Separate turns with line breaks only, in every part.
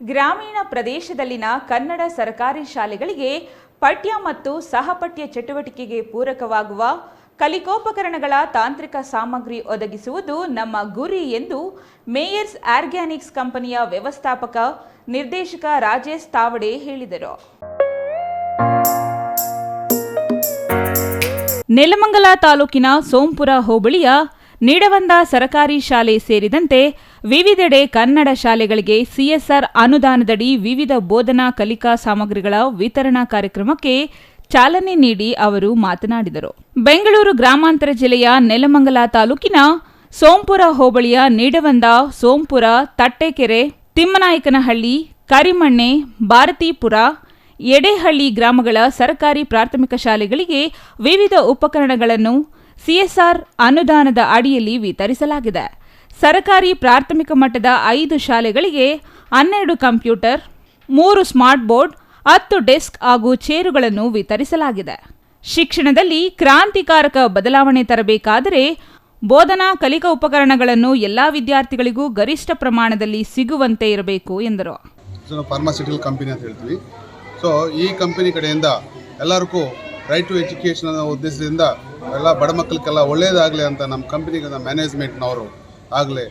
ಗ್ರಾಮೀಣ ಪ್ರದೇಶದಲ್ಲಿನ ಕನ್ನಡ ಸರ್ಕಾರಿ ಶಾಲೆಗಳಿಗೆ ಪಠ್ಯ ಮತ್ತು ಸಹಪಠ್ಯ ಚಟುವಟಿಕೆಗೆ ಪೂರಕವಾಗುವ ಕಲಿಕೋಪಕರಣಗಳ ತಾಂತ್ರಿಕ ಸಾಮಗ್ರಿ ಒದಗಿಸುವುದು ನಮ್ಮ ಗುರಿ ಎಂದು ಮೇಯರ್ಸ್ ಆರ್ಗ್ಯಾನಿಕ್ಸ್ ಕಂಪನಿಯ ವ್ಯವಸ್ಥಾಪಕ ನಿರ್ದೇಶಕ ರಾಜೇಶ್ ತಾವಡೆ ಹೇಳಿದರು. ನೆಲಮಂಗಲ ತಾಲೂಕಿನ ಸೋಂಪುರ ಹೋಬಳಿಯ ನೀಡವಂದ ಸರ್ಕಾರಿ ಶಾಲೆ ಸೇರಿದಂತೆ ವಿವಿಧೆಡೆ ಕನ್ನಡ ಶಾಲೆಗಳಿಗೆ ಸಿಎಸ್ಆರ್ ಅನುದಾನದಡಿ ವಿವಿಧ ಬೋಧನಾ ಕಲಿಕಾ ಸಾಮಗ್ರಿಗಳ ವಿತರಣಾ ಕಾರ್ಯಕ್ರಮಕ್ಕೆ ಚಾಲನೆ ನೀಡಿ ಅವರು ಮಾತನಾಡಿದರು. ಬೆಂಗಳೂರು ಗ್ರಾಮಾಂತರ ಜಿಲ್ಲೆಯ ನೆಲಮಂಗಲ ತಾಲೂಕಿನ ಸೋಂಪುರ ಹೋಬಳಿಯ ನೀಡವಂದ, ಸೋಂಪುರ, ತಟ್ಟೆಕೆರೆ, ತಿಮ್ಮನಾಯಕನಹಳ್ಳಿ, ಕರಿಮಣ್ಣೆ, ಭಾರತೀಪುರ, ಎಡೆಹಳ್ಳಿ ಗ್ರಾಮಗಳ ಸರ್ಕಾರಿ ಪ್ರಾಥಮಿಕ ಶಾಲೆಗಳಿಗೆ ವಿವಿಧ ಉಪಕರಣಗಳನ್ನು ಸಿಎಸ್ಆರ್ ಅನುದಾನದ ಅಡಿಯಲ್ಲಿ ವಿತರಿಸಲಾಗಿದೆ. ಸರ್ಕಾರಿ ಪ್ರಾಥಮಿಕ ಮಟ್ಟದ 5 ಶಾಲೆಗಳಿಗೆ 12 ಕಂಪ್ಯೂಟರ್, 3 ಸ್ಮಾರ್ಟ್ ಬೋರ್ಡ್, 10 ಡೆಸ್ಕ್ ಹಾಗೂ ಚೇರುಗಳನ್ನು ವಿತರಿಸಲಾಗಿದೆ. ಶಿಕ್ಷಣದಲ್ಲಿ ಕ್ರಾಂತಿಕಾರಕ ಬದಲಾವಣೆ ತರಬೇಕಾದರೆ ಬೋಧನಾ ಕಲಿಕಾ ಉಪಕರಣಗಳನ್ನು ಎಲ್ಲಾ ವಿದ್ಯಾರ್ಥಿಗಳಿಗೂ ಗರಿಷ್ಠ ಪ್ರಮಾಣದಲ್ಲಿ ಸಿಗುವಂತೆ ಇರಬೇಕು ಎಂದರು.
ಫಾರ್ಮಾಸ್ಯೂಟಿಕಲ್ ಕಂಪನಿ ಅಂತ ಹೇಳ್ತೀವಿ. ಸೊ ಈ ಕಂಪನಿ ಕಡೆಯಿಂದ ಎಲ್ಲರಿಗೂ ರೈಟ್ ಟು ಎಜುಕೇಷನ್ ಅನ್ನೋ ಉದ್ದೇಶದಿಂದ ಎಲ್ಲ ಬಡ ಮಕ್ಕಳಿಗೆಲ್ಲ ಒಳ್ಳೆಯದಾಗಲಿ ಅಂತ ನಮ್ಮ ಕಂಪನಿಗೆ ಮ್ಯಾನೇಜ್ಮೆಂಟ್ನವರು ಆಗಲಿ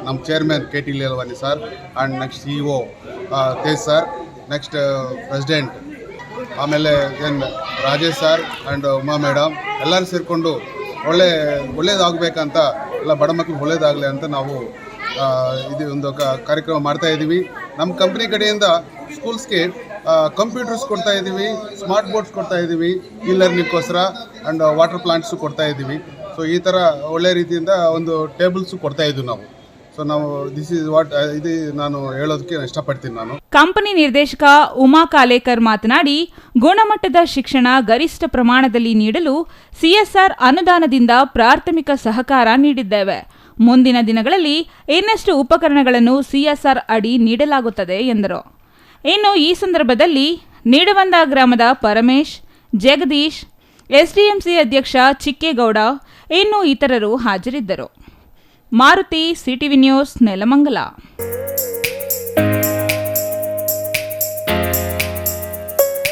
ನಮ್ಮ chairman KT Leelavani sir and next CEO Tej sir, next president ಆಮೇಲೆ Rajesh sir and Uma madam ಎಲ್ಲರೂ ಸೇರಿಕೊಂಡು ಒಳ್ಳೆಯದಾಗಬೇಕಂತ ಎಲ್ಲ ಬಡ ಮಕ್ಕಳಿಗೆ ಒಳ್ಳೆಯದಾಗಲಿ ಅಂತ ನಾವು ಇದು ಒಂದು ಕಾರ್ಯಕ್ರಮ ಮಾಡ್ತಾಯಿದ್ದೀವಿ. ನಮ್ಮ ಕಂಪ್ನಿ ಕಡೆಯಿಂದ ಸ್ಕೂಲ್ಸ್ಗೆ ಕಂಪ್ಯೂಟರ್ಸ್ ಕೊಡ್ತಾ ಇದ್ದೀವಿ, ಸ್ಮಾರ್ಟ್ ಬೋರ್ಡ್ಸ್ ಕೊಡ್ತಾ ಇದ್ದೀವಿ, ಲರ್ನಿಂಗ್ಗೋಸ್ಕರ ಆ್ಯಂಡ್ ವಾಟರ್ ಪ್ಲಾಂಟ್ಸು ಕೊಡ್ತಾ ಇದ್ದೀವಿ. ಸೊ ಈ ಥರ ಒಳ್ಳೆ ರೀತಿಯಿಂದ ಒಂದು ಟೇಬಲ್ಸು ಕೊಡ್ತಾ ಇದ್ದೀವಿ ನಾವು. ಸೊ ನಾವು ದಿಸ್ ಇಸ್ ವಾಟ್ ಇದು ನಾನು ಹೇಳೋದಕ್ಕೆ ಇಷ್ಟಪಡ್ತೀನಿ. ನಾನು
ಕಂಪನಿ ನಿರ್ದೇಶಕ ಉಮಾ ಕಾಲೇಕರ್ ಮಾತನಾಡಿ, ಗುಣಮಟ್ಟದ ಶಿಕ್ಷಣ ಗರಿಷ್ಠ ಪ್ರಮಾಣದಲ್ಲಿ ನೀಡಲು ಸಿಎಸ್ಆರ್ ಅನುದಾನದಿಂದ ಪ್ರಾಥಮಿಕ ಸಹಕಾರ ನೀಡಿದ್ದೇವೆ. ಮುಂದಿನ ದಿನಗಳಲ್ಲಿ ಇನ್ನಷ್ಟು ಉಪಕರಣಗಳನ್ನು ಸಿಎಸ್ಆರ್ ಅಡಿ ನೀಡಲಾಗುತ್ತದೆ ಎಂದರು. ಇನ್ನು ಈ ಸಂದರ್ಭದಲ್ಲಿ ನೀಡವಂದ ಗ್ರಾಮದ ಪರಮೇಶ್, ಜಗದೀಶ್, SDMC ಅಧ್ಯಕ್ಷ ಚಿಕ್ಕೇಗೌಡ ಇನ್ನು ಇತರರು ಹಾಜರಿದ್ದರು. Maruti, CTV news, Nelamangala.